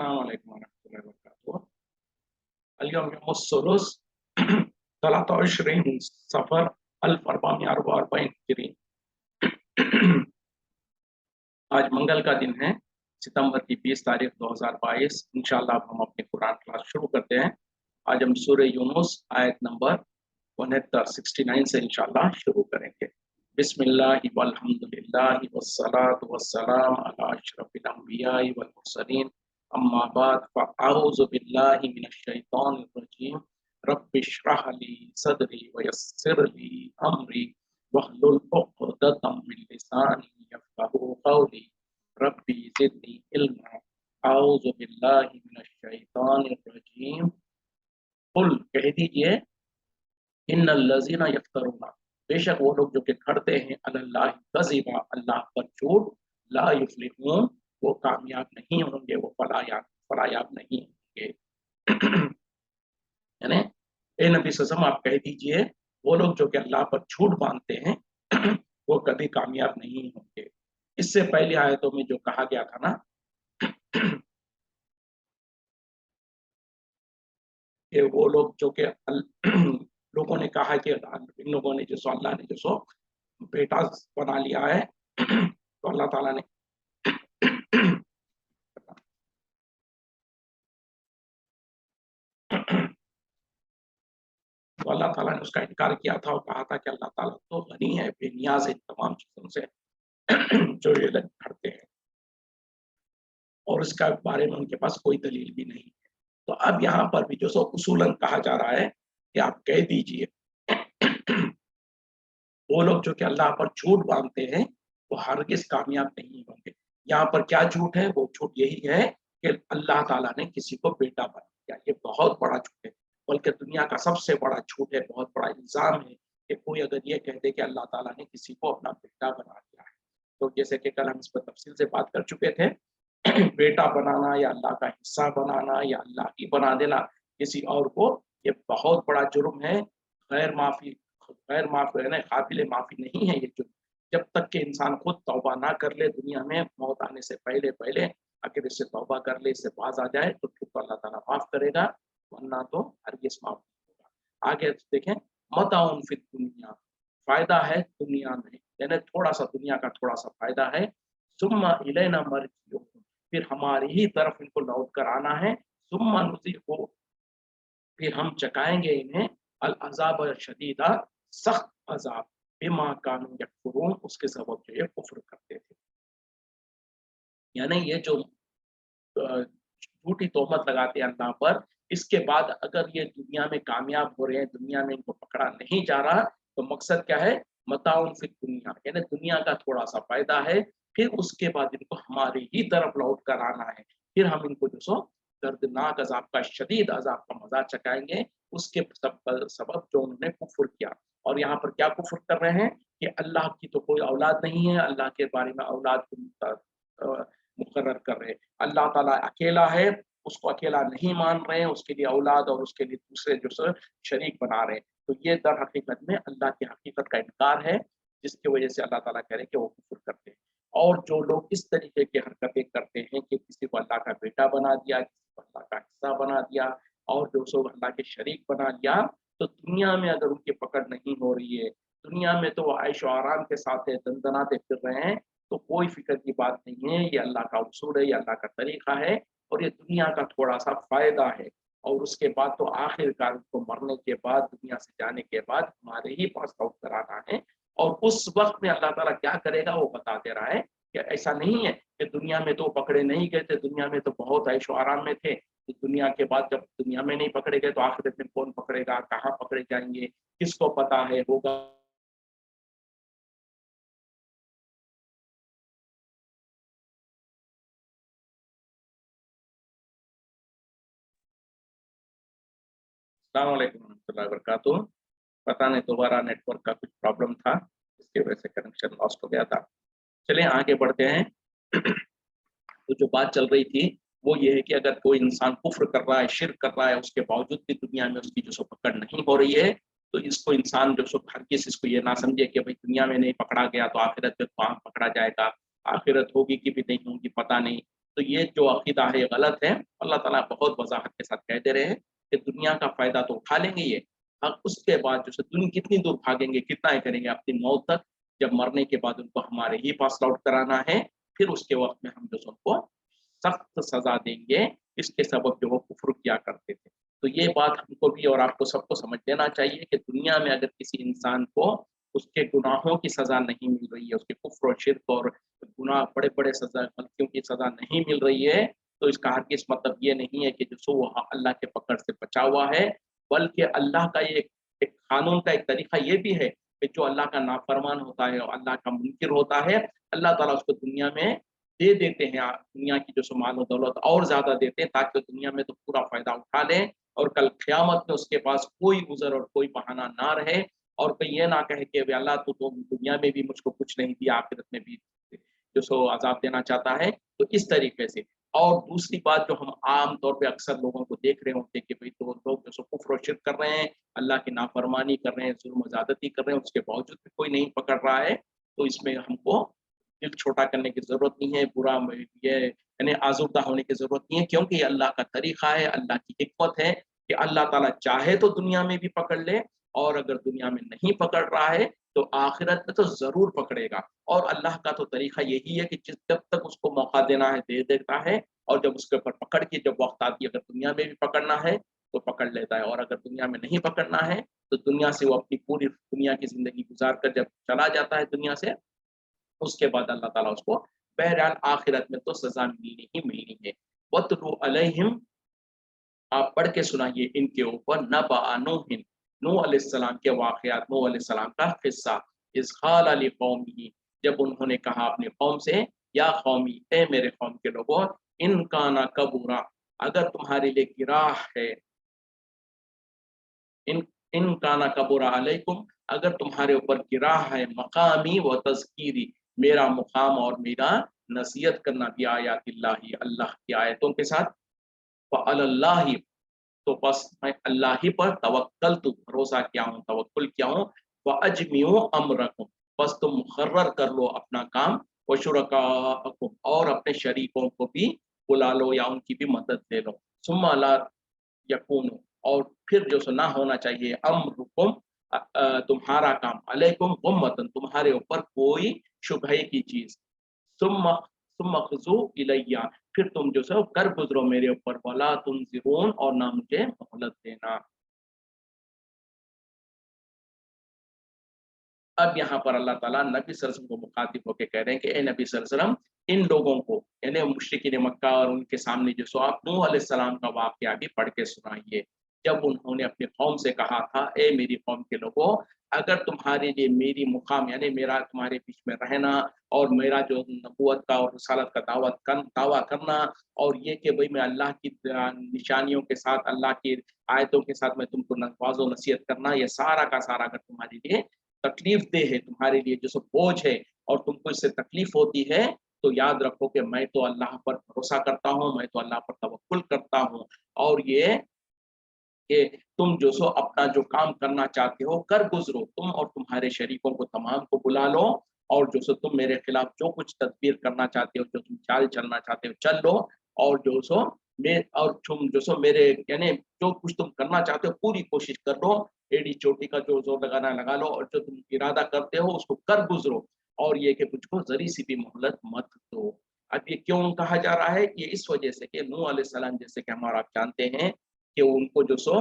السلام عليكم ورحمة الله وبركاته. اليوم يوم الثلاث 23 صفر 1444 هجری. آج منگل کا دن ہے، ستمبر کی 20 تاریخ 2022. انشاءاللہ اب ہم اپنی قرآن کلاس شروع کرتے ہیں. آج ہم سورہ یونس آیت نمبر 69 سے انشاءاللہ شروع کریں گے. بسم اللہ والحمدللہ والصلاة والسلام علی اشرف الانبیاء والمرسلین. اما بعد فاعوذ باللہ من الشیطان الرجیم. رب اشرح لی صدری ویسر لی امری واحلل عقدۃ من لسانی یفقهوا قولی. ربی زدنی علما. اعوذ باللہ من الشیطان الرجیم. قل کہہ دیجئے، ان الذین یفترون، بے شک وہ لوگ جو کہ کھڑتے ہیں علی اللہ کذبا، اللہ پر جھوٹ، لا یفلحون، وہ کامیاب نہیں ہوں گے، وہ فلاحیاب نہیں ہوں گے. یعنی اے نبی صلی اللہ علیہ وسلم آپ کہہ دیجئے وہ لوگ جو کہ اللہ پر جھوٹ باندھتے ہیں وہ کبھی کامیاب نہیں ہوں گے. اس سے پہلی آیتوں میں جو کہا گیا تھا نا کہ وہ لوگ جو کہ لوگوں نے کہا کہ ان لوگوں نے جو سو اللہ نے جو سو بیٹا بنا لیا ہے تو اللہ تعالیٰ نے تو اللہ تعالیٰ نے اس کا انکار کیا تھا اور کہا تھا کہ اللہ تعالیٰ تو غنی ہے، بے نیاز ہے تمام چیزوں سے جو یہ لوگ کرتے ہیں، اور اس کا بارے میں ان کے پاس کوئی دلیل بھی نہیں ہے. تو اب یہاں پر بھی جو سو اصولاً کہا جا رہا ہے کہ آپ کہہ دیجئے وہ لوگ جو کہ اللہ پر جھوٹ باندھتے ہیں وہ ہرگز کامیاب نہیں ہوں گے. یہاں پر کیا جھوٹ ہے؟ وہ جھوٹ یہی ہے کہ اللہ تعالیٰ نے کسی کو بیٹا بنا دیا. یہ بہت بڑا جھوٹ ہے، بلکہ دنیا کا سب سے بڑا جھوٹ ہے، بہت بڑا الزام ہے کہ کوئی اگر یہ کہہ دے کہ اللہ تعالیٰ نے کسی کو اپنا بیٹا بنا دیا ہے. تو جیسے کہ کل ہم اس پر تفصیل سے بات کر چکے تھے، بیٹا بنانا یا اللہ کا حصہ بنانا یا اللہ کی بنا دینا کسی اور کو، یہ بہت بڑا جرم ہے. غیر معافی قابل معافی نہیں ہے یہ جرم. جب تک کہ انسان خود توبہ نہ کر لے دنیا میں موت آنے سے پہلے اگر اس سے توبہ کر لے، اس سے باز آ جائے تو پھر تو اللہ تعالیٰ معاف کرے گا، ورنہ تو ہرگز معاف نہیں ہوگا. آگے دیکھیں، متاع فی الدنیا، فائدہ ہے دنیا میں، یعنی تھوڑا سا دنیا کا تھوڑا سا فائدہ ہے. ثم الینا مرجعہم، پھر ہماری ہی طرف ان کو لوٹ کر آنا ہے. ثم نذیقہم، پھر ہم چکائیں گے انہیں العذاب شدیدہ، سخت عذاب، بما کانوا یکفرون، اس کے سبب جو یہ کفر کرتے تھے. یعنی یہ جو جھوٹی تہمت لگاتے ہیں اللہ پر، اس کے بعد اگر یہ دنیا میں کامیاب ہو رہے ہیں، دنیا میں ان کو پکڑا نہیں جا رہا، تو مقصد کیا ہے؟ متاع فی الدنیا، یعنی دنیا کا تھوڑا سا فائدہ ہے، پھر اس کے بعد ان کو ہماری ہی طرف لوٹ کر آنا ہے. پھر ہم ان کو جو سو دردناک عذاب کا، شدید عذاب کا مزہ چکائیں گے، اس کے سبب جو انہوں نے کفر کیا. اور یہاں پر کیا کفر کر رہے ہیں کہ اللہ کی تو کوئی اولاد نہیں ہے، اللہ کے بارے میں اولاد کو مقرر کر رہے. اللہ تعالیٰ اکیلا ہے، اس کو اکیلا نہیں مان رہے ہیں، اس کے لیے اولاد اور اس کے لیے دوسرے جو شریک بنا رہے ہیں. تو یہ در حقیقت میں اللہ کی حقیقت کا انکار ہے، جس کی وجہ سے اللہ تعالیٰ کہہ رہے کہ وہ کفر کرتے ہیں. اور جو لوگ اس طریقے کی حرکتیں کرتے ہیں کہ کسی کو اللہ کا بیٹا بنا دیا، کسی کو اللہ کا حصہ بنا دیا، اور جو سو اللہ کے شریک بنا دیا، تو دنیا میں اگر ان کی پکڑ نہیں ہو رہی ہے، دنیا میں تو وہ عیش و آرام کے ساتھ دندناتے پھر رہے ہیں، تو کوئی فکر کی بات نہیں ہے. یہ اللہ کا اصول ہے، یہ اللہ کا طریقہ ہے، اور یہ دنیا کا تھوڑا سا فائدہ ہے. اور اس کے بعد تو آخر کار کو مرنے کے بعد، دنیا سے جانے کے بعد ہمارے ہی پاس لوٹ کر آنا ہے. اور اس وقت میں اللہ تعالیٰ کیا کرے گا وہ بتا دے رہا ہے کہ ایسا نہیں ہے کہ دنیا میں تو پکڑے نہیں گئے تھے، دنیا میں تو بہت عیش و آرام میں تھے. دنیا کے بعد جب دنیا میں نہیں پکڑے گئے تو آخرت میں کون پکڑے گا، کہاں پکڑے جائیں گے، کس کو پتا ہے ہوگا. السلام علیکم ورحمۃ اللہ وبرکاتہ. پتہ نہیں دوبارہ نیٹ ورک کا کچھ پرابلم تھا، اس کی وجہ سے کنیکشن لاسٹ ہو گیا تھا. چلیں آگے بڑھتے ہیں. تو جو بات چل رہی تھی وہ یہ ہے کہ اگر کوئی انسان کفر کر رہا ہے، شرک کر رہا ہے، اس کے باوجود بھی دنیا میں اس کی جو سو پکڑ نہیں ہو رہی ہے، تو اس کو انسان جو سو ہرگز اس کو یہ نہ سمجھے کہ بھائی دنیا میں نہیں پکڑا گیا تو آخرت میں کہاں پکڑا جائے گا، آخرت ہوگی کہ بھی نہیں ہوگی پتہ نہیں. تو یہ جو عقیدہ ہے یہ غلط ہے. اللہ تعالیٰ بہت وضاحت کے ساتھ کہہ دے رہے ہیں کہ دنیا کا فائدہ تو اٹھا لیں گے یہ، ہم اس کے بعد جو ہے دنیا کتنی دور بھاگیں گے، کتنا کریں گے اپنی موت تک، جب مرنے کے بعد ان کو ہمارے ہی پاس لوٹ کرانا ہے. پھر اس کے وقت میں ہم جو ان کو سخت سزا دیں گے اس کے سبب جو وہ کفر کیا کرتے تھے. تو یہ بات ہم کو بھی اور آپ کو سب کو سمجھ لینا چاہیے کہ دنیا میں اگر کسی انسان کو اس کے گناہوں کی سزا نہیں مل رہی ہے، اس کے کفر و شرک اور گناہ بڑے بڑے سزا غلطیوں کی سزا نہیں مل رہی ہے، تو اس کا ہرگز مطلب یہ نہیں ہے کہ جو سو وہ اللہ کے پکڑ سے بچا ہوا ہے، بلکہ اللہ کا یہ ایک قانون کا ایک طریقہ یہ بھی ہے کہ جو اللہ کا نافرمان ہوتا ہے اور اللہ کا منکر ہوتا ہے، اللہ تعالیٰ اس کو دنیا میں دے دیتے ہیں، دنیا کی جو مال و دولت اور زیادہ دیتے ہیں تاکہ دنیا میں تو پورا فائدہ اٹھا لیں اور کل قیامت میں اس کے پاس کوئی عذر اور کوئی بہانہ نہ رہے اور کوئی یہ نہ کہے کہ اللہ تو دنیا میں بھی مجھ کو کچھ نہیں دیا، آخرت میں بھی جو سو عذاب دینا چاہتا ہے. تو اس طریقے سے. اور دوسری بات جو ہم عام طور پہ اکثر لوگوں کو دیکھ رہے ہوتے ہیں کہ بھئی تو لوگ جو سو کفر و شرک کر رہے ہیں، اللہ کی نافرمانی کر رہے ہیں، ظلم و زیادتی کر رہے ہیں، اس کے باوجود بھی کوئی نہیں پکڑ رہا ہے. تو اس میں ہم کو دل چھوٹا کرنے کی ضرورت نہیں ہے، برا یہ یعنی آزردہ ہونے کی ضرورت نہیں ہے، کیونکہ یہ اللہ کا طریقہ ہے، اللہ کی حکمت ہے کہ اللہ تعالیٰ چاہے تو دنیا میں بھی پکڑ لے، اور اگر دنیا میں نہیں پکڑ رہا ہے تو آخرت میں تو ضرور پکڑے گا. اور اللہ کا تو طریقہ یہی ہے کہ جب تک اس کو موقع دینا ہے دے دیتا ہے، اور جب اس کے اوپر پکڑ کی جب وقت آتی ہے اگر دنیا میں بھی پکڑنا ہے تو پکڑ لیتا ہے، اور اگر دنیا میں نہیں پکڑنا ہے تو دنیا سے وہ اپنی پوری دنیا کی زندگی گزار کر جب چلا جاتا ہے دنیا سے، اس کے بعد اللہ تعالیٰ اس کو بہرحال آخرت میں تو سزا ملنی ہی ملنی ہے. وَاتْلُ عَلَيْهِمْ، آپ پڑھ کے سنائیے ان کے اوپر نَبَأَ نُوحٍ، نوح علیہ السلام کے واقعات، نوح علیہ السلام کا قصہ. اذ قال لقومہ، جب انہوں نے کہا اپنے قوم سے، یا قومی، اے میرے قوم کے لوگوں، ان کان کبرا، اگر تمہارے لیے گراہ ہے، ان کانا کبرا علیکم، اگر تمہارے اوپر گراہ ہے، مقامی و تذکیری، میرا مقام اور میرا نصیحت کرنا بھی آیات اللہ، اللہ کی آیتوں کے ساتھ، فعلی اللہ، تو بس میں اللہ ہی پر توکل تو بھروسہ کیا ہوں، توکل کیا ہوں. وَأَجْمِعُوا أَمْرَكُمْ، بس تم مقرر کر لو اپنا کام، وَشُرَكَاءَكُمْ، اور اپنے شریکوں کو بھی بلا لو یا ان کی بھی مدد لے لو. ثُمَّ لَا يَكُونُ، اور پھر جو سو نہ ہونا چاہیے، امرکم، تمہارا کام، علیکم غمتن، تمہارے اوپر کوئی شبہے کی چیز. ثم خذوا الیہ، پھر تم جو سو کر گزرو میرے اوپر، ولا تنظرون، اور نہ مجھے مہلت دینا. اب یہاں پر اللہ تعالیٰ نبی صلی اللہ علیہ وسلم کو مخاطب ہو کے کہہ رہے ہیں کہ اے نبی صلی اللہ علیہ وسلم، ان لوگوں کو یعنی مشرکین مکہ اور ان کے سامنے جو سو آپ نوح علیہ السلام کا واقعہ بھی پڑھ کے سنائیے. جب انہوں نے اپنی قوم سے کہا تھا، اے میری قوم کے لوگوں، اگر تمہارے لیے میری مقام یعنی میرا تمہارے بیچ میں رہنا اور میرا جو نبوت کا اور رسالت کا دعویٰ کرنا، اور یہ کہ بھئی میں اللہ کی نشانیوں کے ساتھ، اللہ کی آیتوں کے ساتھ میں تم کو نواز و نصیحت کرنا، یہ سارا کا سارا اگر تمہارے لیے تکلیف دہ ہے، تمہارے لیے جو سب بوجھ ہے اور تم کو اس سے تکلیف ہوتی ہے، تو یاد رکھو کہ میں تو اللہ پر بھروسہ کرتا ہوں، میں تو اللہ پر توکل کرتا ہوں. اور یہ کہ تم جو سو اپنا جو کام کرنا چاہتے ہو کر گزرو، تم اور تمہارے شریکوں کو تمام کو بلا لو، اور جو سو تم میرے خلاف جو کچھ تدبیر کرنا چاہتے ہو، جو تم چال چلنا چاہتے ہو چل لو، اور جو سو اور تم جو سو میرے یعنی جو کچھ تم کرنا چاہتے ہو پوری کوشش کر لو، ایڈی چوٹی کا جو زور لگانا لگا لو، اور جو تم ارادہ کرتے ہو اس کو کر گزرو، اور یہ کہ مجھ کو ذری سی بھی مہلت مت دو. اب یہ کیوں کہا جا رہا ہے؟ یہ اس وجہ سے کہ نوح علیہ السلام جیسے کہ ہمارا آپ جانتے ہیں کہ ان کو جو سو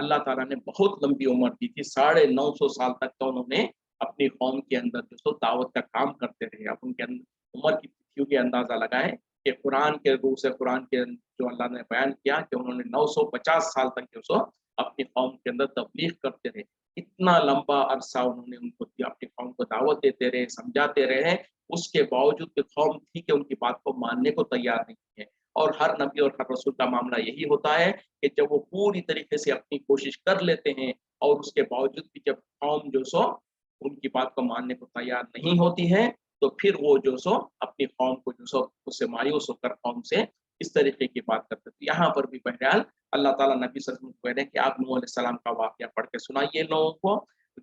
اللہ تعالیٰ نے بہت لمبی عمر دی تھی، 950 سال تک تو انہوں نے اپنی قوم کے اندر جو سو دعوت کا کام کرتے رہے. اب ان کے عمر کی تھیوں کے اندازہ لگائیں کہ قرآن کے روح سے قرآن کے جو اللہ نے بیان کیا کہ انہوں نے 950 سال تک جو سو اپنی قوم کے اندر تبلیغ کرتے رہے. اتنا لمبا عرصہ انہوں نے ان کو اپنی قوم کو دعوت دیتے رہے، سمجھاتے رہے، اس کے باوجود کہ قوم تھی کہ ان کی بات کو ماننے کو تیار نہیں ہے. اور ہر نبی اور ہر رسول کا معاملہ یہی ہوتا ہے کہ جب وہ پوری طریقے سے اپنی کوشش کر لیتے ہیں اور اس کے باوجود بھی جب قوم جو سو ان کی بات کو ماننے کو تیار نہیں ہوتی ہے، تو پھر وہ جو سو اپنی قوم کو جو سو اس سے مایوس ہو کر قوم سے اس طریقے کی بات کرتے تھے. یہاں پر بھی بہرحال اللہ تعالیٰ نبی صلی اللہ علیہ وسلم کو کہہ رہے ہیں کہ آپ نوح علیہ السلام کا واقعہ پڑھ کے سنائیے لوگوں کو.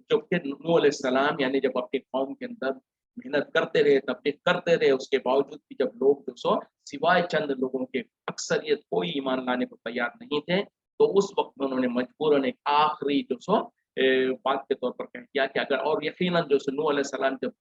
جب کہ نوح علیہ السلام یعنی جب اپنی قوم کے اندر मेहनत करते रहे, तबलीग करते रहे, उसके बावजूद भी जब लोग जो सो सिवाय चंद लोगों के अक्सरियत कोई ईमान लाने को तैयार नहीं थे, तो उस वक्त में उन्होंने मजबूरन एक आखिरी जो सो बात के तौर पर कह दिया कि अगर, और यकीनन जो सो नूह अलैहिस्सलाम जब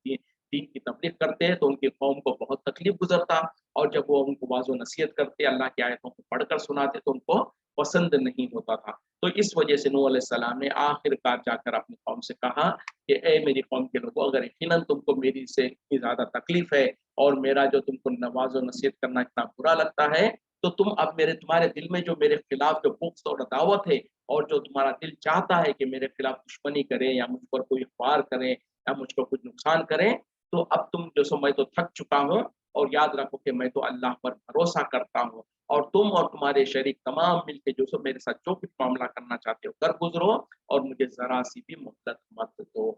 दीन की तबलीग करते हैं तो उनकी कौम को बहुत तकलीफ गुजरता, और जब वो उनको वाज़ो नसीहत करते, अल्लाह की आयतों को पढ़कर सुनाते तो उनको पसंद नहीं होता था। तो इस वजह से नूह अलैहिस्सलाम ने आखिरकार जाकर अपनी कौम से कहा कि ए मेरी कौम के लोगों, अगर यकीनन तुमको मेरी से इतनी ज़्यादा तकलीफ है और मेरा जो तुमको नवाज़ो नसीहत करना इतना बुरा लगता है, तो तुम अब तुम्हारे दिल में जो मेरे खिलाफ जो बुग़्ज़ और अदावत है, और जो तुम्हारा दिल चाहता है कि मेरे खिलाफ दुश्मनी करें या मुझ पर कोई वार करें या मुझको कुछ नुकसान करें, तो अब तुम जो सो मैं तो थक चुका हूँ, और याद रखो कि मैं तो अल्लाह पर भरोसा करता हूँ, और तुम और तुम्हारे शरीक तमाम मिलके जो सो मेरे साथ जो कुछ मामला करना चाहते हो कर गुजरो, और मुझे ज़रा सी भी मोहलत मत दो।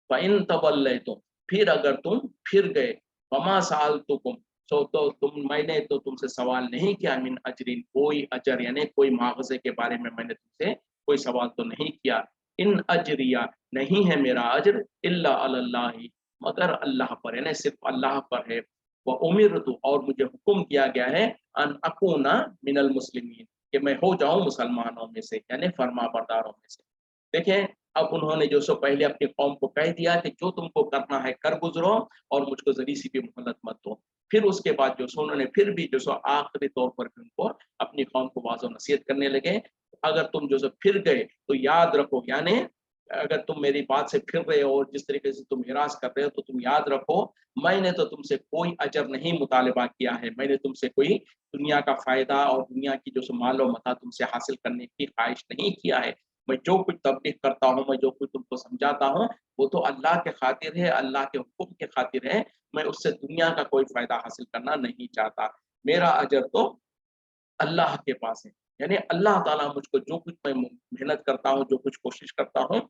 फ़इन तवल्लैतुम, फिर अगर तुम फिर गए, वमा सअलतुकुम, तो मैंने तो तुमसे सवाल नहीं किया, मिन अजरिन, कोई अजर यानी कोई मुआवजे के बारे में मैंने तुमसे कोई सवाल तो नहीं किया। इन अजरिया, नहीं है मेरा अजर, इल्ला अलल्लाहि, मगर अल्लाह पर, यानी सिर्फ अल्लाह पर है। व उमिरतु, और मुझे हुक्म दिया गया है, अन अकूना मिनल मुस्लिमीन, कि मैं हो जाऊं मुसलमानों में से, यानी फर्मा बरदारों में से। देखें, अब उन्होंने जो सो पहले अपनी कौम को कह दिया कि जो तुमको करना है कर गुजरो, और मुझको जरी सी भी मोहलत मत दो। फिर उसके बाद जो सो उन्होंने फिर भी जो सो आखिरी तौर पर भी उनको अपनी कौम को वाज़ो नसीहत करने लगे, अगर तुम जो सो फिर गए तो याद रखो, यानी अगर तुम मेरी बात से फिर रहे हो और जिस तरीके से तुम हिरास कर रहे हो, तो तुम याद रखो, मैंने तो तुमसे कोई अजर नहीं मुतालिबा किया है, मैंने तुमसे कोई दुनिया का फायदा और दुनिया की जो सो मालो मता तुमसे हासिल करने की ख्वाहिश नहीं किया है। मैं जो कुछ तबलीग करता हूँ, मैं जो कुछ तुमको समझाता हूँ, वो तो अल्लाह के खातिर है, अल्लाह के हुक्म के खातिर है। मैं उससे दुनिया का कोई फ़ायदा हासिल करना नहीं चाहता। मेरा अजर तो अल्लाह के पास है। यानी अल्लाह ताला मुझको जो कुछ मैं मेहनत करता हूँ, जो कुछ कोशिश करता हूँ,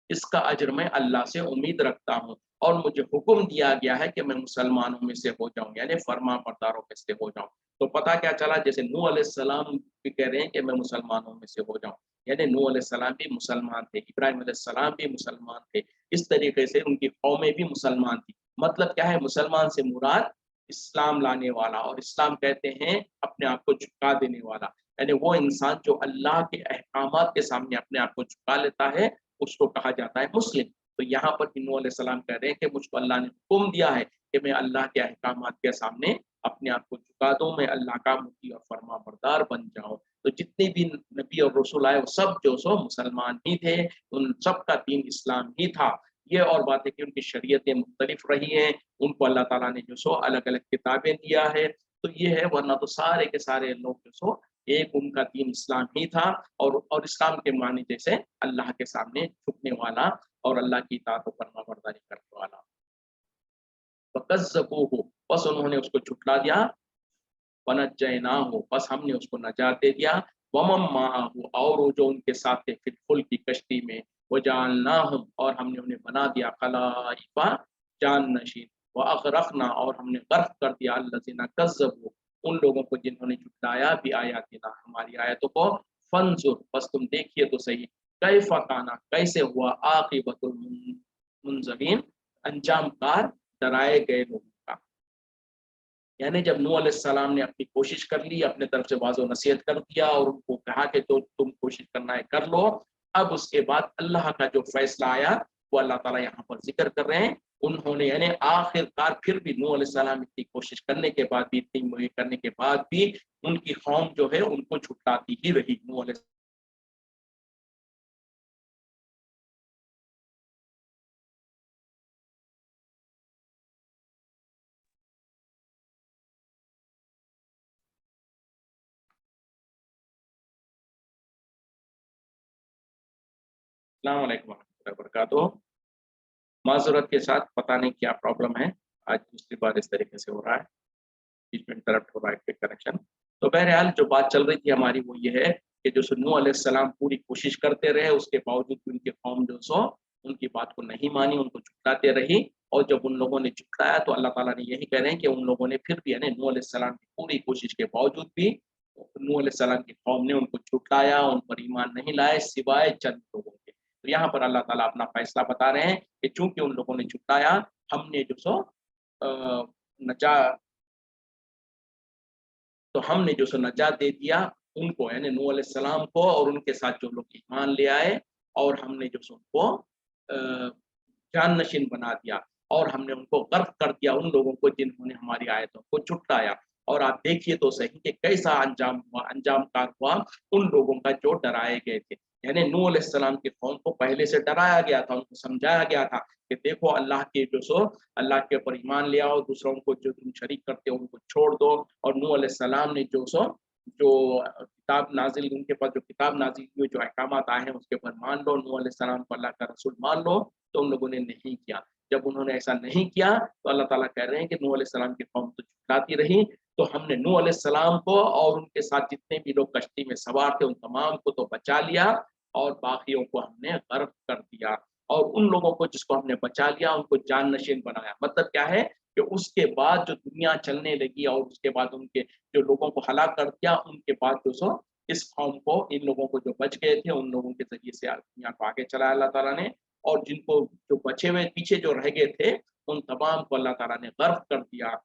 इसका अजर मैं अल्लाह से उम्मीद रखता हूँ, और मुझे हुक्म दिया गया है कि मैं मुसलमानों में से हो जाऊँ, यानी फर्माबरदारों में से हो जाऊँ। तो पता क्या चला, जैसे नूह अलैहिस्सलाम भी कह रहे हैं कि मैं मुसलमानों में से हो जाऊँ, यानी नूह अलैहिस्सलाम भी मुसलमान थे, इब्राहीम अलैहिस्सलाम भी मुसलमान थे, इस तरीके से उनकी कौमें भी मुसलमान थी। मतलब क्या है, मुसलमान से मुराद इस्लाम लाने वाला, और इस्लाम कहते हैं अपने आप को झुका देने वाला, यानी वो इंसान जो अल्लाह के अहकामात के सामने अपने आप को झुका लेता है, उसको कहा जाता है मुस्लिम। तो यहाँ पर भी नूह अलैहिस्सलाम कह रहे हैं कि मुझको अल्लाह ने हुक्म दिया है कि मैं अल्लाह के अहकामात के सामने अपने आप को झुका दूं, मैं अल्लाह का मुती और फर्माबरदार बन जाऊं। तो जितने भी नबी और रसूल आए, वो सब जो सो मुसलमान ही थे, उन सब का दीन इस्लाम ही था। ये और बात है कि उनकी शरीयतें मुख्तलिफ रही हैं, उनको अल्लाह ताला ने जो सो अलग अलग किताबें दिया है, तो ये है, वरना तो सारे के सारे लोग जो सो एक उनका दीन इस्लाम ही था, और इस्लाम के मानी जैसे अल्लाह के सामने झुकने वाला और अल्लाह की इताअत और फरमाबरदारी करने वाला। फकज़्ज़बूहु, बस उन्होंने उसको झुठला दिया, वनज्जयनाहु, बस हमने उसको नजात दे दिया, वमन माअहु, और वो जो उनके साथ थे फिल फुल्क की कश्ती में, वजअलनाहुम, और हमने उन्हें बना दिया खलाइफा, जाननशीन, व अग़रक़ना, और हमने गर्क कर दिया अल्लज़ीना कज़्ज़बू, उन लोगों को जिन्होंने झुठलाया भी आयातिना, हमारी आयतों को। फंजुर, बस तुम देखिए तो सही, कैफ़ काना, कैसे हुआ, आक़िबतुल मुनज़रीन, अंजाम कार डराए गए लोगों का। यानी जब नूह अलैहिस्सलाम ने अपनी कोशिश कर ली, अपने तरफ से वाज़ो नसीहत कर दिया और उनको कहा कि तो तुम कोशिश करना है कर लो, अब उसके बाद अल्लाह का जो फैसला आया, वो अल्लाह ताला यहाँ पर ज़िक्र कर रहे हैं। उन्होंने, यानी आखिरकार फिर भी नूह अलैहिस्सलाम इतनी कोशिश करने के बाद भी, इतनी मुहिम करने के बाद भी, उनकी कौम जो है उनको झुठलाती ही रही। नूह अलैहि अस्सलाम वालेकुम व रहमतुल्लाहि व बरकातुहू। माज़रत के साथ, पता नहीं क्या प्रॉब्लम है, आज दूसरी बार इस तरीके से हो रहा है, बीच में इंटरप्ट हो रहा है फिर कनेक्शन। तो बहरहाल जो बात चल रही थी हमारी वो ये है कि जो सो नूह अलैहिस्सलाम पूरी कोशिश करते रहे, उसके बावजूद भी उनकी कौम जो सो उनकी बात को नहीं मानी, उनको झुठलाते रही, और जब उन लोगों ने झुठलाया तो अल्लाह ताला ने यही कह रहे हैं कि उन लोगों ने फिर भी, यानी नूह अलैहिस्सलाम की पूरी कोशिश के बावजूद भी नूह अलैहिस्सलाम की कौम ने उनको झुटलाया, उन पर ईमान नहीं लाए सिवाय चंद लोगों के। तो यहाँ पर अल्लाह ताला अपना फैसला बता रहे हैं कि चूंकि उन लोगों ने झुटलाया, हमने जो सो नजा तो हमने जो सो नजात दे दिया उनको, यानी नूह अलैहिस्सलाम को और उनके साथ जो लोग ईमान ले आए, और हमने जो सो उनको जाननशीन बना दिया, और हमने उनको गर्क कर दिया उन लोगों को जिन्होंने हमारी आयतों को झुटलाया। और आप देखिए तो सही कि कैसा अंजाम हुआ, अंजाम कार हुआ उन लोगों का जो डराए गए थे। यानी नूह अलैहिस्सलाम की कौम को पहले से डराया गया था, उनको समझाया गया था कि देखो अल्लाह के जो सो अल्लाह के ऊपर ईमान ले आओ, दूसरों को जो तुम शरीक करते हो उनको छोड़ दो। और नूह अलैहिस्सलाम ने जो सो जो किताब नाजिल, उनके पास जो किताब नाजिल हुई, जो अहकामात आए हैं उसके ऊपर मान लो, नूह अलैहिस्सलाम को अल्लाह का रसूल मान लो। तो उन लोगों ने नहीं किया। जब उन्होंने ऐसा नहीं किया तो अल्लाह ताला कह रहे हैं कि नूह अलैहिस्सलाम की कौम तो झुठलाती रही, तो हमने नूह अलैहिस्सलाम को और उनके साथ जितने भी लोग कश्ती में सवार थे उन तमाम को तो बचा लिया, और बाकियों को हमने गर्क कर दिया। और उन लोगों को जिसको हमने बचा लिया उनको जाननशीन बनाया। मतलब क्या है कि उसके बाद जो दुनिया चलने लगी और उसके बाद उनके जो लोगों को हलाक कर दिया, उनके बाद जो सो इस कौम को, इन लोगों को जो बच गए थे उन लोगों के जरिए से दुनिया को आगे चलाया अल्लाह ताला ने। और जिनको जो बचे हुए पीछे जो रह गए थे उन तमाम को अल्लाह ताला ने गर्क कर दिया।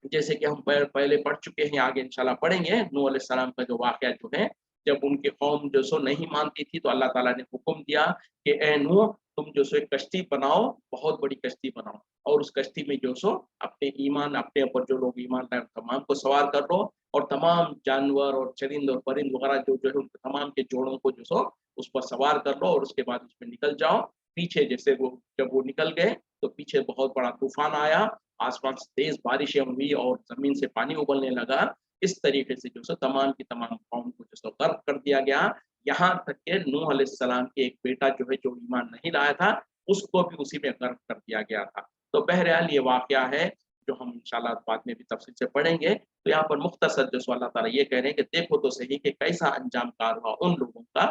जैसे कि हम पहले पढ़ चुके हैं, आगे इंशाल्लाह पढ़ेंगे नूह अलैहिस्सलाम का जो वाकया जो है, जब उनकी कौम जो सो नहीं मानती थी तो अल्लाह ताला ने हुक्म दिया कि ए नूह, तुम जो सो एक कश्ती बनाओ, बहुत बड़ी कश्ती बनाओ, और उस कश्ती में जो सो अपने ईमान, अपने ऊपर जो लोग ईमान लाए तमाम को सवार कर लो, और तमाम जानवर और चरिंद और परिंद वगैरह जो है उन तमाम के जोड़ों को जो सो उस पर सवार कर लो, और उसके बाद उसमें निकल जाओ। पीछे जैसे वो जब वो निकल गए तो पीछे बहुत बड़ा तूफान आया, आसमान से तेज बारिशें हुई और जमीन से पानी उबलने लगा। इस तरीके से जो सो तमाम की तमाम कौम को जो सो गर्क कर दिया गया। यहाँ तक के नूह अलैहिस्सलाम के एक बेटा जो है, जो ईमान नहीं लाया था, उसको भी उसी में गर्क कर दिया गया था। तो बहरहाल ये वाकया है जो हम इंशाल्लाह बाद में भी तफसील से पढ़ेंगे। तो यहाँ पर मुख्तसर जो सो अल्लाह ताला ये कह रहे हैं कि देखो तो सही कि कैसा अंजाम कार हुआ उन लोगों का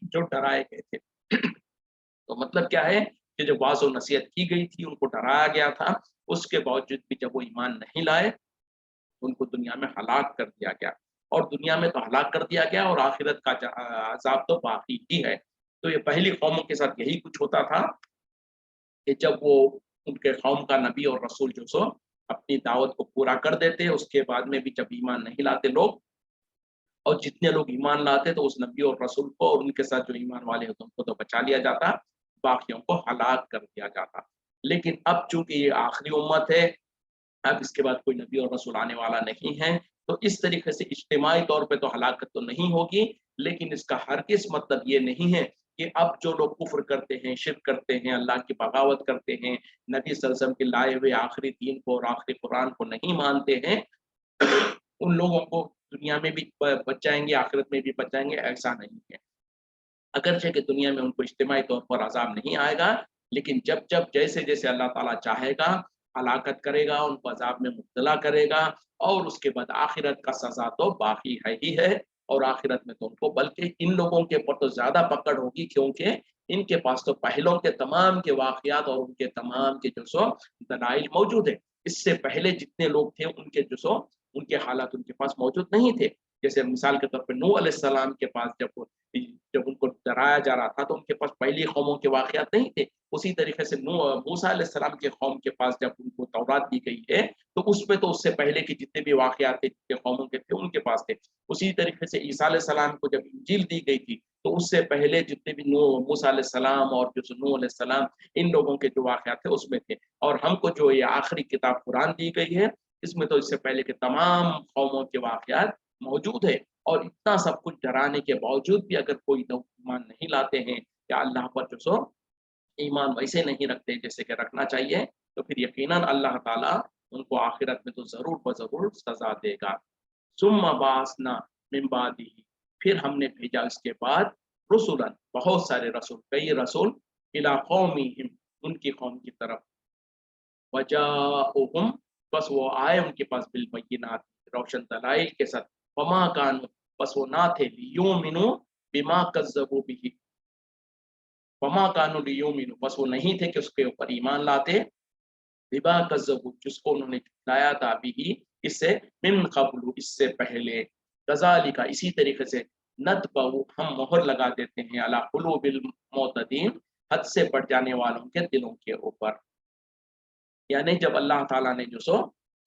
जो डराए गए थे। तो मतलब क्या है कि जो वाज़ और नसीहत की गई थी, उनको डराया गया था, उसके बावजूद भी जब वो ईमान नहीं लाए, उनको दुनिया में हलाक कर दिया गया। और दुनिया में तो हलाक कर दिया गया, और आखिरत का अज़ाब तो बाकी ही है। तो ये पहली कौमों के साथ यही कुछ होता था कि जब वो उनके कौम का नबी और रसूल जो सो अपनी दावत को पूरा कर देते, उसके बाद में भी जब ईमान नहीं लाते लोग, और जितने लोग ईमान लाते तो उस नबी और रसूल को और उनके साथ जो ईमान वाले होते उनको तो बचा लिया जाता, बाकियों को हलाक कर दिया जाता। लेकिन अब चूंकि ये आखिरी उम्मत है, अब इसके बाद कोई नबी और रसूल आने वाला नहीं है, तो इस तरीके से इज्तिमाई तौर पे तो हलाकत तो नहीं होगी। लेकिन इसका हरगिज़ मतलब ये नहीं है कि अब जो लोग कुफ्र करते हैं, शिर्क करते हैं, अल्लाह की बगावत करते हैं, नबी सल्लल्लाहु अलैहि वसल्लम के लाए हुए आखिरी दीन को और आखिरी कुरान को नहीं मानते हैं, उन लोगों को दुनिया में भी बच जाएँगे, आखिरत में भी बच जाएँगे, ऐसा नहीं है। अगरचे कि दुनिया में उनको इज्तिमाई तौर पर अज़ाब नहीं आएगा, लेकिन जब-जब जैसे-जैसे अल्लाह ताला चाहेगा, हलाकत करेगा, उनको अज़ाब में मुब्तला करेगा, और उसके बाद आखिरत का सज़ा तो बाकी है ही है। और आखिरत में तो उनको, बल्कि इन लोगों के ऊपर तो ज़्यादा पकड़ होगी, क्योंकि इनके पास तो पहलों के तमाम के वाक़यात और उनके तमाम के जो सो दलाइल मौजूद है। इससे पहले जितने लोग थे उनके जो सो उनके हालात उनके पास मौजूद नहीं थे। जैसे मिसाल के तौर पे नूह अलैहिस्सलाम के पास जब उनको डराया जा रहा था तो उनके पास पहली कौमों के वाक़यात नहीं थे। उसी तरीके से मूसा अलैहिस्सलाम के कौम के पास जब उनको तौरात दी गई है, तो उसमें तो उससे पहले के जितने भी वाक़यात थे, जितने कौमों के थे, उनके पास थे। उसी तरीके से ईसा अलैहिस्सलाम को जब इंजील दी गई थी, तो उससे पहले जितने भी मूसा अलैहिस्सलाम और जो नूह अलैहिस्सलाम, इन लोगों के जो वाक़यात थे उसमें थे। और हमको जो ये आखिरी किताब कुरान दी गई है, इसमें तो इससे पहले के तमाम कौमों के वाक़यात मौजूद है। और इतना सब कुछ डराने के बावजूद भी अगर कोई लोग ईमान नहीं लाते हैं या अल्लाह पर जो सो ईमान वैसे नहीं रखते जैसे कि रखना चाहिए, तो फिर यकीनन अल्लाह ताला उनको आखिरत में तो ज़रूर ब ज़रूर सज़ा देगा। सुम्मा बाअसना मिन बादिही, फिर हमने भेजा इसके बाद रुसुलन, बहुत सारे रसूल, कई रसूल, इला कौमिहिम, उनकी कौम की तरफ, वजाओहुम, बस वो आए उनके पास बिल बय्यिनात, रोशन दलाइल के साथ, वमा कानू, बस वो ना थे, लियुमिनु बिमा कज़्ज़बू बिही, वमा कानू लियुमिनु, बस वो नहीं थे कि उसके ऊपर ईमान लाते, बिमा कज़्ज़बू, जिसको उन्होंने झुठलाया था, बिही, اس سے من قبل اس سے پہلے کذالک اسی طریقے سے نطبع ہم مہر لگا دیتے ہیں علی قلوب المعتدین حد سے بڑھ جانے والوں کے دلوں کے اوپر. یعنی جب اللہ تعالیٰ نے جو سو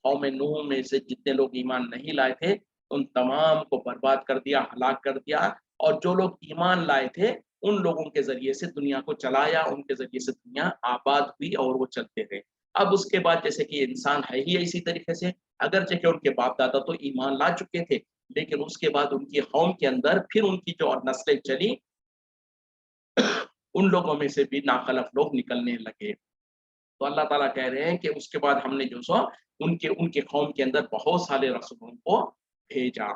قوم نوح میں سے جتنے لوگ ایمان نہیں لائے تھے ان تمام کو برباد کر دیا، ہلاک کر دیا، اور جو لوگ ایمان لائے تھے ان لوگوں کے ذریعے سے دنیا کو چلایا، ان کے ذریعے سے دنیا آباد ہوئی اور وہ چلتے رہے. اب اس کے بعد جیسے کہ انسان ہے ہی اسی طریقے سے، اگرچہ کہ ان کے باپ دادا تو ایمان لا چکے تھے لیکن اس کے بعد ان کی قوم کے اندر پھر ان کی جو نسلیں چلی ان لوگوں میں سے بھی ناخلف لوگ نکلنے لگے. تو اللہ تعالیٰ کہہ رہے ہیں کہ اس کے بعد ہم نے جو سو ان کے قوم کے اندر بہت سارے رسولوں کو بھیجا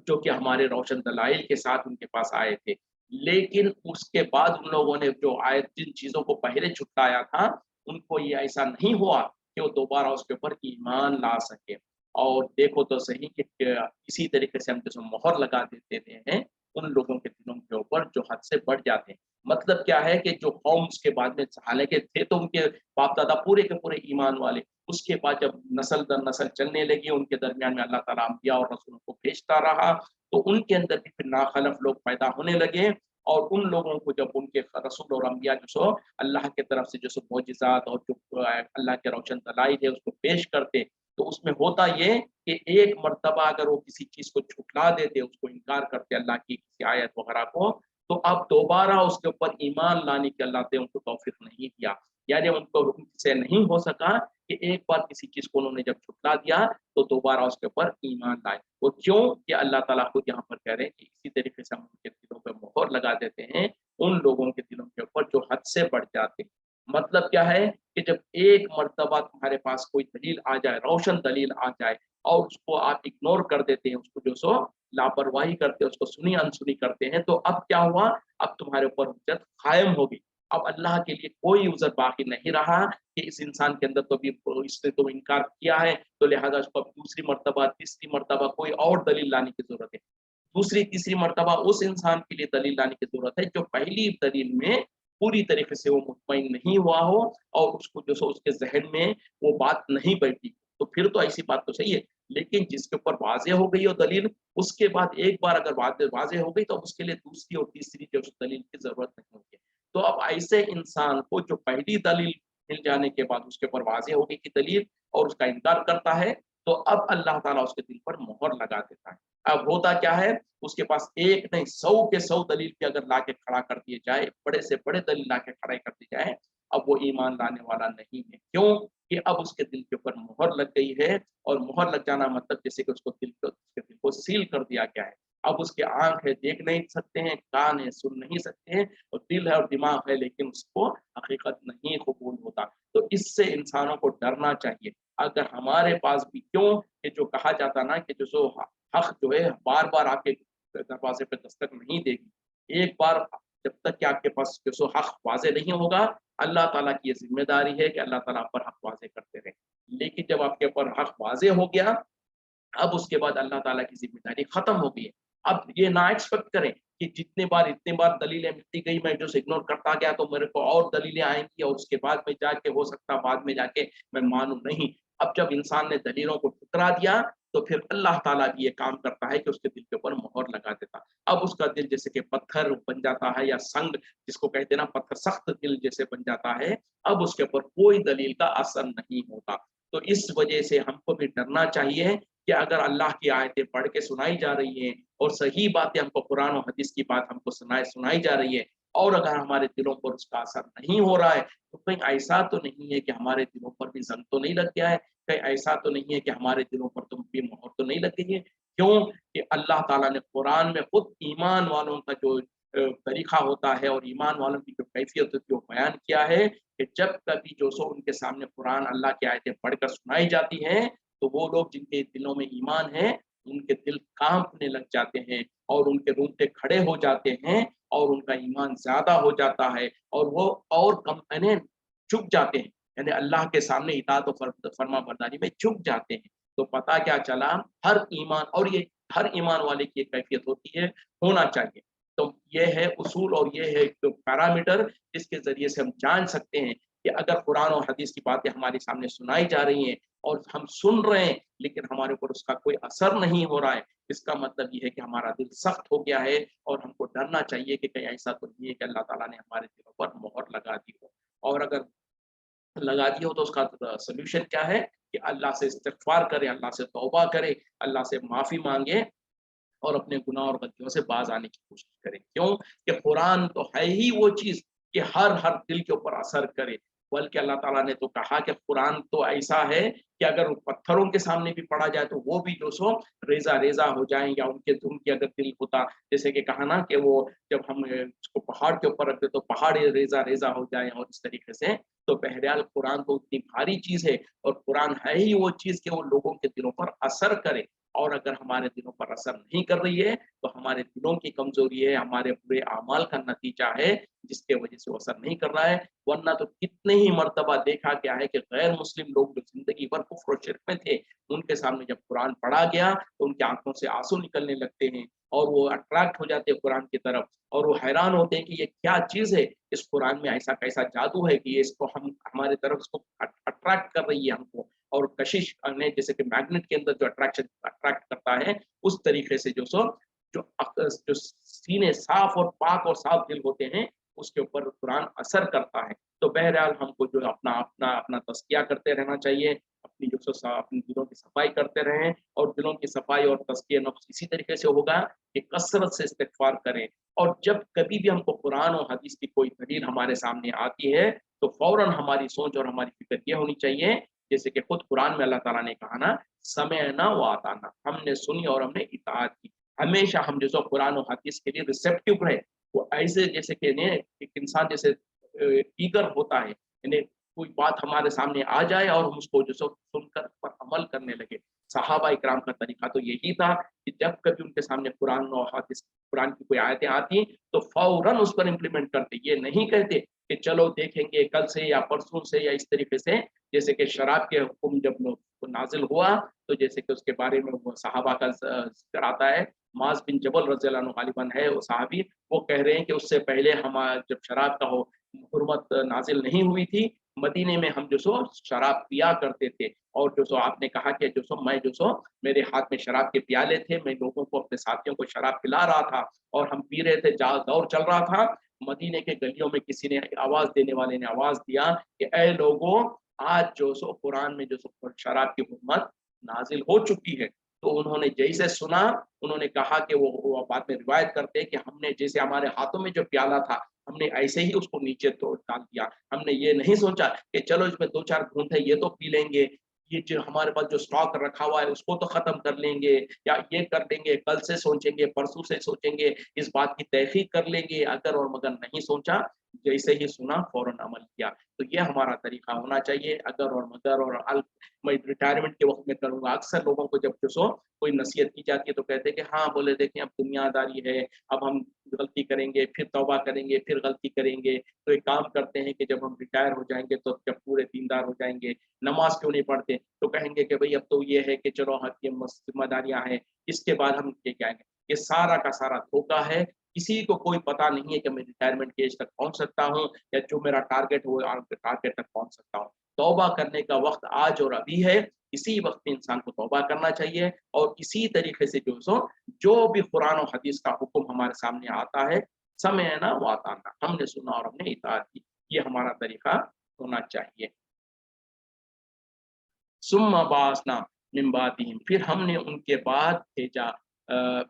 جو کہ ہمارے روشن دلائل کے ساتھ ان کے پاس آئے تھے، لیکن اس کے بعد ان لوگوں نے جو آئے جن چیزوں کو پہلے چھٹلایا تھا ان کو یہ ایسا نہیں ہوا کہ وہ دوبارہ اس کے اوپر ایمان لا سکے. اور دیکھو تو صحیح کہ اسی طریقے سے ہم جیسے مہر لگا دیتے ہیں ان لوگوں کے دلوں کے اوپر جو حد سے بڑھ جاتے ہیں. مطلب کیا ہے کہ جو قوم اس کے بعد میں حالانکہ تھے تو ان کے باپ دادا پورے کے پورے ایمان والے، اس کے بعد جب نسل در نسل چلنے لگی ان کے درمیان میں اللہ تعالیٰ انبیاء اور رسولوں کو بھیجتا رہا تو ان کے اندر بھی پھر ناخلف لوگ پیدا ہونے لگے. اور ان لوگوں کو جب ان کے رسول اور انبیاء جو سو اللہ کے طرف سے جو سو معجزات اور جو اللہ کے روشن دلائل ہے اس کو پیش کرتے تو اس میں ہوتا یہ کہ ایک مرتبہ اگر وہ کسی چیز کو جھٹلا دیتے، اس کو انکار کرتے اللہ کی کسی آیت وغیرہ کو، تو اب دوبارہ اس کے اوپر ایمان لانے کی اللہ نے ان کو توفیق نہیں دیا. یعنی ان کو سے نہیں ہو سکا کہ ایک بار کسی چیز کو انہوں نے جب جھٹلا دیا تو دوبارہ اس کے اوپر ایمان لائے. وہ کیوں کہ اللہ تعالیٰ خود یہاں پر کہہ رہے ہیں کہ اسی طریقے سے ہم ان کے دلوں پہ مہر لگا دیتے ہیں ان لوگوں کے دلوں کے اوپر جو حد سے بڑھ جاتے ہیں. مطلب کیا ہے کہ جب ایک مرتبہ تمہارے پاس کوئی دلیل آ جائے، روشن دلیل آ جائے اور اس کو آپ اگنور کر دیتے ہیں، اس کو جو سو لاپرواہی کرتے ہیں، اس کو سنی انسنی کرتے ہیں، تو اب کیا ہوا؟ اب تمہارے اوپر حجت قائم ہوگی. اب اللہ کے لیے کوئی عذر باقی نہیں رہا کہ اس انسان کے اندر تو بھی اس نے تو انکار کیا ہے تو لہذا اس کو دوسری مرتبہ تیسری مرتبہ کوئی اور دلیل لانے کی ضرورت ہے. دوسری تیسری مرتبہ اس انسان کے لیے دلیل لانے کی ضرورت ہے جو پہلی دلیل میں پوری طریقے سے وہ مطمئن نہیں ہوا ہو اور اس کو جو سو اس کے ذہن میں وہ بات نہیں بیٹھی، تو پھر تو ایسی بات تو صحیح ہے. لیکن جس کے اوپر واضح ہو گئی ہو دلیل، اس کے بعد ایک بار اگر واضح ہو گئی تو اس کے لیے دوسری اور تیسری جو دلیل کی ضرورت نہیں ہوتی. تو اب ایسے انسان کو جو پہلی دلیل مل جانے کے بعد اس کے اوپر واضح ہو گئی کی دلیل اور اس کا انکار کرتا ہے تو اب اللہ تعالیٰ اس کے دل پر مہر لگا دیتا ہے. اب ہوتا کیا ہے؟ اس کے پاس ایک نہیں 100 کے 100 دلیل بھی اگر لا کے کھڑا کر دیے جائے، بڑے سے بڑے دلیل لا کے کھڑے کر دی جائے، اب وہ ایمان لانے والا نہیں ہے. کیوں کہ اب اس کے دل کے اوپر مہر لگ گئی ہے، اور مہر لگ جانا مطلب جیسے کہ اس کے دل کو سیل کر دیا گیا ہے. اب اس کے آنکھ ہے دیکھ نہیں سکتے ہیں، کان ہے سن نہیں سکتے ہیں، اور دل ہے اور دماغ ہے لیکن اس کو حقیقت نہیں قبول ہوتا. تو اس سے انسانوں کو ڈرنا چاہیے. اگر ہمارے پاس بھی کیوں کہ جو کہا جاتا نا کہ جو سو حق جو ہے بار بار آپ کے دروازے پہ دستک نہیں دے گی، ایک بار جب تک کہ آپ کے پاس جو سو حق واضح نہیں ہوگا، اللہ تعالیٰ کی یہ ذمہ داری ہے کہ اللہ تعالیٰ پر حق واضح کرتے رہے. لیکن جب آپ کے اوپر حق واضح ہو گیا، اب اس کے بعد اللہ تعالیٰ کی ذمہ داری ختم ہو گئی ہے. اب یہ نہ ایکسپیکٹ کریں کہ اتنے بار دلیلیں ملتی گئی میں جو اگنور کرتا گیا تو میرے کو اور دلیلیں آئیں گی اور اس کے بعد میں جا کے ہو سکتا بعد میں جا کے میں مانوں. نہیں، اب جب انسان نے دلیلوں کو ٹھکرا دیا تو پھر اللہ تعالیٰ بھی یہ کام کرتا ہے کہ اس کے دل کے اوپر مہر لگا دیتا. اب اس کا دل جیسے کہ پتھر بن جاتا ہے، یا سنگ جس کو کہتے ہیں نا پتھر، سخت دل جیسے بن جاتا ہے. اب اس کے اوپر کوئی دلیل کا اثر نہیں ہوتا. تو اس وجہ سے ہم کو بھی ڈرنا چاہیے کہ اگر اللہ کی آیتیں پڑھ کے سنائی جا رہی ہیں اور صحیح باتیں ہم کو قرآن و حدیث کی بات ہم کو سنائی جا رہی ہے اور اگر ہمارے دلوں پر اس کا اثر نہیں ہو رہا ہے تو کہیں ایسا تو نہیں ہے کہ ہمارے دلوں پر بھی زنگ تو نہیں لگ گیا ہے، کہیں ایسا تو نہیں ہے کہ ہمارے دلوں پر تم بھی مہر تو نہیں لگ گئی ہے. کیوں کہ اللہ تعالیٰ نے قرآن میں خود ایمان والوں کا جو طریقہ ہوتا ہے اور ایمان والوں کی جو کیفیت ہوتی ہے وہ بیان کیا ہے کہ جب کبھی جو سو ان کے سامنے قرآن اللہ کی آیتیں پڑھ کر سنائی جاتی ہیں تو وہ لوگ جن کے دلوں میں ایمان ہے ان کے دل کانپنے لگ جاتے ہیں اور ان کے رونگٹے کھڑے ہو جاتے ہیں اور ان کا ایمان زیادہ ہو جاتا ہے اور وہ اور کم جھک جاتے ہیں، یعنی اللہ کے سامنے اطاعت و فرما برداری میں جھک جاتے ہیں. تو پتہ کیا چلا؟ ہر ایمان، اور یہ ہر ایمان والے کی ایک کیفیت ہوتی ہے، ہونا چاہیے. تو یہ ہے اصول اور یہ ہے ایک پیرامیٹر جس کے ذریعے سے ہم جان سکتے ہیں کہ اگر قرآن اور حدیث کی باتیں ہمارے سامنے سنائی جا رہی ہیں और हम सुन रहे हैं लेकिन हमारे ऊपर उसका कोई असर नहीं हो रहा है, इसका मतलब ये है कि हमारा दिल सख्त हो गया है और हमको डरना चाहिए कि कहीं ऐसा तो नहीं है कि अल्लाह ताला ने हमारे दिलों पर मोहर लगा दी हो। और अगर लगा दी हो तो उसका सॉल्यूशन क्या है कि अल्लाह से इस्तिग़फ़ार करें, अल्लाह से तौबा करें, अल्लाह से माफ़ी माँगे और अपने गुनाह और गलतियों से बाज आने की कोशिश करें। क्यों? कि कुरान तो है ही वो चीज़ कि हर हर दिल के ऊपर असर करे। बल्कि अल्लाह ताला ने तो कहा कि कुरान तो ऐसा है कि अगर पत्थरों के सामने भी पढ़ा जाए तो वो भी जो सो रेज़ा-रेज़ा हो जाएँ, या उनके अगर दिल होता, जैसे कि कहा ना कि वो जब हम उसको पहाड़ के ऊपर रख दें तो पहाड़ रेज़ा-रेज़ा हो जाएँ और इस तरीके से। तो बहरहाल कुरान तो इतनी भारी चीज़ है और कुरान है ही वो चीज़ कि वो लोगों के दिलों पर असर करे। और अगर हमारे दिलों पर असर नहीं कर रही है, तो हमारे दिलों की कमज़ोरी है, हमारे बुरे अमाल का नतीजा है, जिसके वजह से वो असर नहीं कर रहा है। वरना तो कितने ही मर्तबा देखा गया है कि गैर मुस्लिम लोग जो ज़िंदगी भर कुफ़्र और शिर्क में थे, उनके सामने जब कुरान पढ़ा गया, तो उनकी आँखों से आँसू निकलने लगते हैं और वो अट्रैक्ट हो जाते हैं कुरान की तरफ और वो हैरान होते हैं कि ये क्या चीज़ है? इस कुरान में ऐसा कैसा जादू है कि ये इसको हम हमारे तरफ इसको अट्रैक्ट कर रही है हमको। और कशिश ने जैसे कि मैग्नेट के अंदर जो अट्रैक्शन अट्रैक्ट करता है, उस तरीके से जो सीने साफ और पाक और साफ दिल होते हैं, उसके ऊपर कुरान असर करता है। तो बहरहाल हमको जो अपना अपना अपना तज़किया करते रहना चाहिए, अपनी जो सो अपने दिलों की सफाई करते रहें और दिलों की सफाई और तज़किया नफ्स इसी तरीके से होगा कि कसरत से इस्तिग़फ़ार करें। और जब कभी भी हमको कुरान और हदीस की कोई दलील हमारे सामने आती है, तो फ़ौरन हमारी सोच और हमारी फ़िक्र ये होनी चाहिए, जैसे कि खुद कुरान में अल्लाह ताला ने कहा ना, समिअना व अताना, हमने सुनी और हमने इताअत की। हमेशा हम जो सो कुरान और हदीस के लिए रिसेप्टिव रहे। वो ऐसे जैसे कि ने एक इंसान जैसे ईगर होता है, यानी कोई बात हमारे सामने आ जाए और हम उसको जो सो सुनकर पर अमल करने लगे। सहाबा इकराम का तरीका तो यही था कि जब कभी उनके सामने कुरान और हदीस, कुरान की कोई आयतें आती तो फौरन उस पर इम्प्लीमेंट करते। ये नहीं कहते कि चलो देखेंगे कल से या परसों से या इस तरीके से। जैसे कि शराब के हुक्म जब नाज़िल हुआ, तो जैसे कि उसके बारे में वो सहाबा का ज़िक्र आता है। मुआज़ बिन जबल रज़ियल्लाहु अन्हु ग़ालिबन है वो सहाबी, वो कह रहे हैं कि उससे पहले जब शराब का हो हुर्मत नाज़िल नहीं हुई थी, मदीने में हम जो सो शराब पिया करते थे। और जो सो आपने कहा कि जो सो मैं जो सो मेरे हाथ में शराब के प्याले थे, मैं लोगों को अपने साथियों को शराब पिला रहा था और हम पी रहे थे, दौर चल रहा था। मदीने के गलियों में किसी ने आवाज़ देने वाले ने आवाज़ दिया कि ऐ लोगों, आज जो सो कुरान में जो सो शराब की हुर्मत नाज़िल हो चुकी है। तो उन्होंने जैसे सुना, उन्होंने कहा कि वो बाद में रिवायत करते हैं कि हमने जैसे हमारे हाथों में जो प्याला था, हमने ऐसे ही उसको नीचे तो डाल दिया। हमने ये नहीं सोचा कि चलो इसमें 2-4 घूँट है ये तो पी लेंगे, ये जो हमारे पास जो स्टॉक रखा हुआ है उसको तो खत्म कर लेंगे या ये कर लेंगे, कल से सोचेंगे, परसों से सोचेंगे, इस बात की तहकीक कर लेंगे, अगर और मगर नहीं सोचा, जैसे ही सुना फौरन अमल किया। तो ये हमारा तरीका होना चाहिए। अगर और मगर और मैं रिटायरमेंट के वक़्त में करूँगा। अक्सर लोगों को जब जो सो कोई नसीहत की जाती है तो कहते हैं कि हाँ, बोले देखें अब दुनियादारी है, अब हम गलती करेंगे, फिर तौबा करेंगे, फिर गलती करेंगे। तो एक काम करते हैं कि जब हम रिटायर हो जाएँगे तो जब पूरे दीनदार हो जाएँगे, नमाज़ क्यों नहीं पढ़ते? तो कहेंगे कि भई अब तो ये है कि चलो हाँ, ये ज़िम्मेदारियाँ हैं, इसके बाद हम ये जाएँगे। ये सारा का सारा धोखा है। किसी को कोई पता नहीं है कि मैं रिटायरमेंट की एज तक पहुँच सकता हूँ या जो मेरा टारगेट हो टारगेट तक पहुँच सकता हूँ। तौबा करने का वक़्त आज और अभी है। इसी वक़्त में इंसान को तौबा करना चाहिए और इसी तरीके से जो भी कुरान और हदीस का हुक्म हमारे सामने आता है, समिअना व अताना, हमने सुना और हमने इताअत की। ये हमारा तरीका होना चाहिए। सुम्मा बअसना मिन बादिहिम, फिर हमने उनके बाद भेजा अ,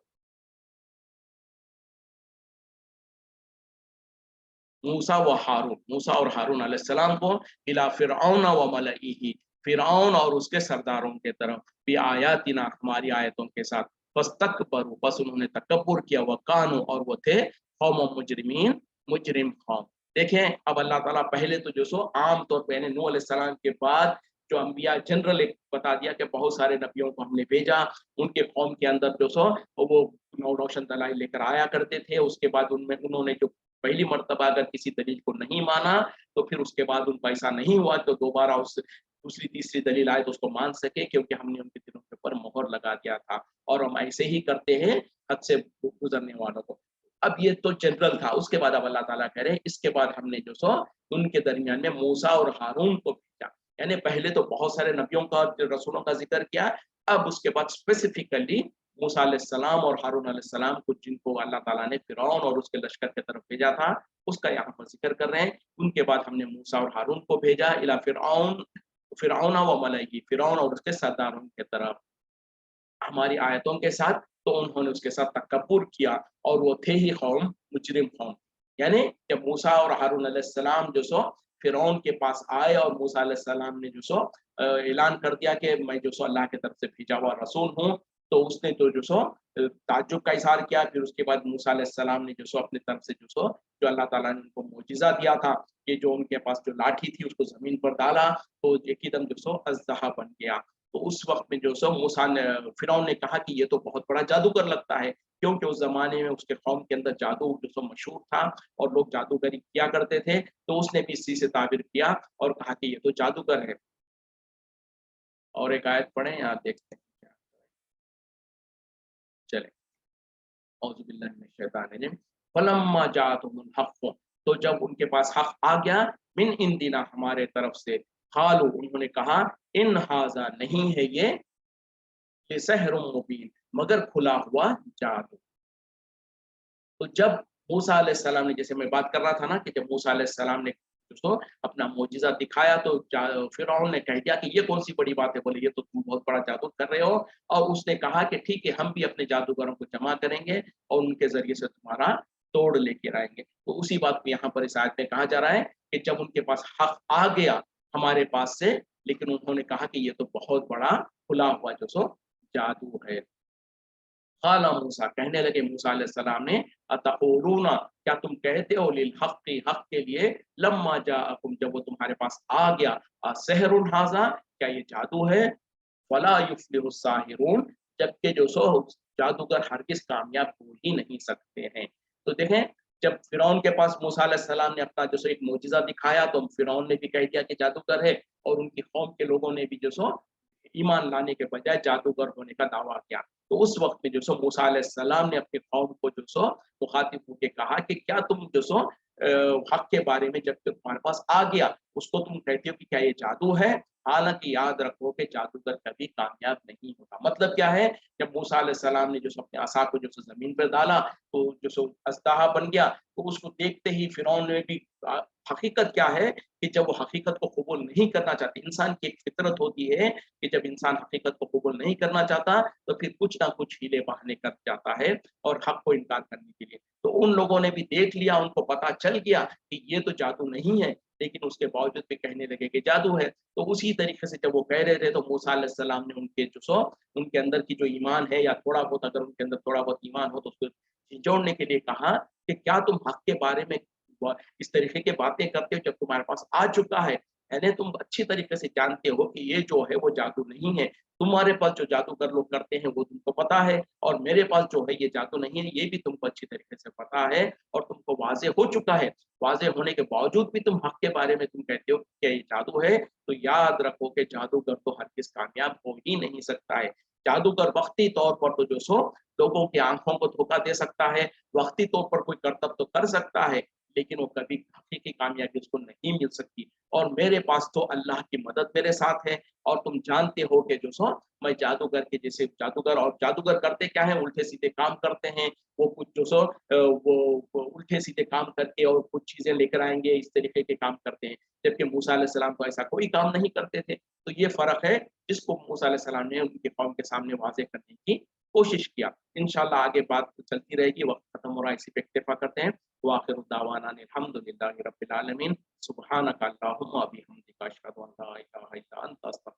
मूसा और हारून अलैहिस्सलाम को इला फिरऔन व मलइही, फिरऔन और उसके सरदारों के तरफ, भी आयातिना, हमारी आयतों के साथ, फस्तकबरू, बस उन्होंने तकब्बुर किया, व कानू, और वो थे कौम मुजरिमीन, मुजरिम कौम। देखें अब अल्लाह ताला पहले तो जो सो आम तौर पे यानी नूह अलैहिस्सलाम के बाद जो अंबिया जनरल एक बता दिया कि बहुत सारे नबियों को हमने भेजा, उनके कौम के अंदर जो सो वो नौ रोशन दलाइल लेकर आया करते थे। उसके बाद उनमें उन्होंने जो पहली मर्तबा अगर किसी दलील को नहीं माना, तो फिर उसके बाद उनको ऐसा नहीं हुआ तो दोबारा उस दूसरी तीसरी दलील आए तो उसको मान सके, क्योंकि हमने उनके दिलों के ऊपर मोहर लगा दिया था। और हम ऐसे ही करते हैं हद से गुजरने वालों को। अब ये तो जनरल था। उसके बाद अब अल्लाह ताला कह रहे हैं इसके बाद हमने जो सो उनके दरमियान में मूसा और हारून को भेजा। यानी पहले तो बहुत सारे नबियों का रसूलों का जिक्र किया, अब उसके बाद स्पेसिफिकली मूसा अलैहिस्सलाम और हारून अलैहिस्सलाम को, जिनको अल्लाह ताला ने फिरौन और उसके लश्कर की तरफ भेजा था, उसका यहाँ पर जिक्र कर रहे हैं। उनके बाद हमने मूसा और हारून को भेजा इला फिरौन फिरौन व मलाइही, फिरौन और उसके सरदारों की तरफ हमारी आयतों के साथ, तो उन्होंने उसके साथ तकब्बुर किया और वो थे ही कौम मुजरिम कौम। यानी जब मूसा और हारून अलैहिस्सलाम जो सो फिरौन के पास आए और मूसा अलैहिस्सलाम ने जो सो ऐलान कर दिया कि मैं जो सो अल्लाह की तरफ से भेजा हुआ रसूल हूँ, तो उसने तो जो सो ताज्जुब का इज़हार किया। फिर उसके बाद मूसा अलैहिस्सलाम ने जो सो अपनी तरफ से जो सो जो अल्लाह ताला ने उनको मोजिज़ा दिया था कि जो उनके पास जो लाठी थी उसको ज़मीन पर डाला, तो एकदम जो सो अज़दहा बन गया। तो उस वक़्त में जो सो मूसा ने फिरौन ने कहा कि ये तो बहुत बड़ा जादूगर लगता है, क्योंकि उस ज़माने में उसके कौम के अंदर जादू जो सो मशहूर था और लोग जादूगरी किया करते थे, तो उसने भी इस चीज़ से ताबिर किया और कहा कि ये तो जादूगर है। और एक आयत पढ़ें यहाँ देखते हैं क्या, चलें। औज़ु बिल्लाहि मिनश शैतानिर रजीम। फलम्मा जाअतहुमुल हक़्क़ु, तो जब उनके पास हक़ आ गया, मिन इंदिना, हमारे तरफ से, क़ालू, उन्होंने कहा, इन हाज़ा, नहीं है ये, लिसहरुम मुबीन, मगर खुला हुआ जादू। तो जब मूसा अलैहिस्सलाम ने, जैसे मैं बात कर रहा था ना कि जब मूसा अलैहिस्सलाम ने उसको अपना मोजिज़ा दिखाया, तो फ़िरौन ने कह दिया कि ये कौन-सी बड़ी बात है, बोले ये तो तुम बहुत बड़ा जादू कर रहे हो। और उसने कहा कि ठीक है, हम भी अपने जादूगरों को जमा करेंगे और उनके ज़रिए से तुम्हारा तोड़ लेकर आएँगे। तो उसी बात को यहाँ पर इस आयत में कहा जा रहा है कि जब उनके पास हक़ आ गया हमारे पास से, लेकिन उन्होंने कहा कि ये तो बहुत बड़ा खुला हुआ जो सो जादू है। क़ाला मूसा, कहने लगे मूसा अलैहिस्सलाम ने, अतक़ूलूना, क्या तुम कहते हो, लिल हक़्क़ि, हक़ के लिए, लम्मा जाअकुम, जब वो तुम्हारे पास आ गया, असहरुन हाज़ा, क्या ये जादू है, फला युफ़्लिहु साहिरून, जबकि जो सो जादूगर हरगिज़ कामयाब हो ही नहीं सकते हैं। तो देखें, जब फ़िरौन के पास मूसा अलैहिस्सलाम ने अपना जो सो एक मोजिज़ा दिखाया, तो फ़िरौन ने भी कह दिया कि जादूगर है, और उनकी कौम के लोगों ने भी जो सो ईमान लाने के बजाय जादूगर होने का दावा किया। तो उस वक़्त में जो सो मूसा अलैहिस्सलाम ने अपनी कौम को जो सो मुखातिब होके कहा कि क्या तुम जो सो हक़ के बारे में जब तक तुम्हारे पास आ गया, उसको तुम कहते हो कि क्या ये जादू है? हालाँकि याद रखो कि जादूगर कभी कामयाब नहीं होता। मतलब क्या है, जब मूसा अलैहिस्सलाम ने जो सो अपने असा को जो सो ज़मीन पे डाला, तो जो सो अजदहा बन गया। तो उसको देखते ही फ़िरौन ने भी हकीकत क्या है कि जब वो हकीकत को कबूल नहीं करना चाहते, इंसान की एक फितरत होती है कि जब इंसान हकीकत को कबूल नहीं करना चाहता, तो फिर कुछ ना कुछ हीले-बहाने कर जाता है और हक़ को इनकार करने के लिए। तो उन लोगों ने भी देख लिया, उनको पता चल गया कि ये तो जादू नहीं है, लेकिन उसके बावजूद भी कहने लगे कि जादू है। तो उसी तरीके से जब वो कह रहे थे, तो मूसा अलैहिस्सलाम ने उनके जो सो उनके अंदर की जो ईमान है, या थोड़ा बहुत, अगर उनके अंदर थोड़ा बहुत ईमान हो, तो उसको झिझोड़ने के लिए कहा कि क्या तुम हक़ के बारे में इस तरीके की बातें करते हो जब तुम्हारे पास आ चुका है? यानी तुम अच्छी तरीके से जानते हो कि ये जो है वो जादू नहीं है। तुम्हारे पास जो जादूगर लोग करते हैं वो तुमको पता है, और मेरे पास जो है ये जादू नहीं है, ये भी तुमको अच्छी तरीके से पता है और तुमको वाज़ेह हो चुका है। वाज़ेह होने के बावजूद भी तुम हक़ के बारे में तुम कहते हो कि ये जादू है, तो याद रखो कि जादूगर तो हरगिज़ कामयाब हो ही नहीं सकता है। जादूगर वक़्ती तौर पर तो जो सो लोगों की आँखों को धोखा दे सकता है, वक़्ती तौर पर कोई करतब तो कर सकता है, लेकिन वो कभी हकीकी कामयाबी उसको नहीं मिल सकती। और मेरे पास तो अल्लाह की मदद मेरे साथ है, और तुम जानते हो कि जो सो मैं जादूगर के जैसे जादूगर, और जादूगर करते क्या है, उल्टे-सीधे काम करते हैं। वो कुछ जो सो वो उल्टे-सीधे काम करके और कुछ चीज़ें लेकर आएँगे, इस तरीके के काम करते हैं। जबकि मूसा अलैहिस्सलाम तो ऐसा कोई काम नहीं करते थे। तो ये फ़र्क है जिसको मूसा अलैहिस्सलाम ने उनकी कौम के सामने वाज़ेह करने की कोशिश किया। इंशाअल्लाह आगे बात तो चलती रहेगी, वक़्त खत्म हो रहा है, इसी पे इक्तिफ़ा करते हैं। व आखिरु दावाना अनिल हम्दुलिल्लाहि रब्बिल आलमीन। सुब्हानक अल्लाहुम्मा व बिहम्दिका अशहदु अन ला इलाहा इल्ला अंत अस्तगफिरुका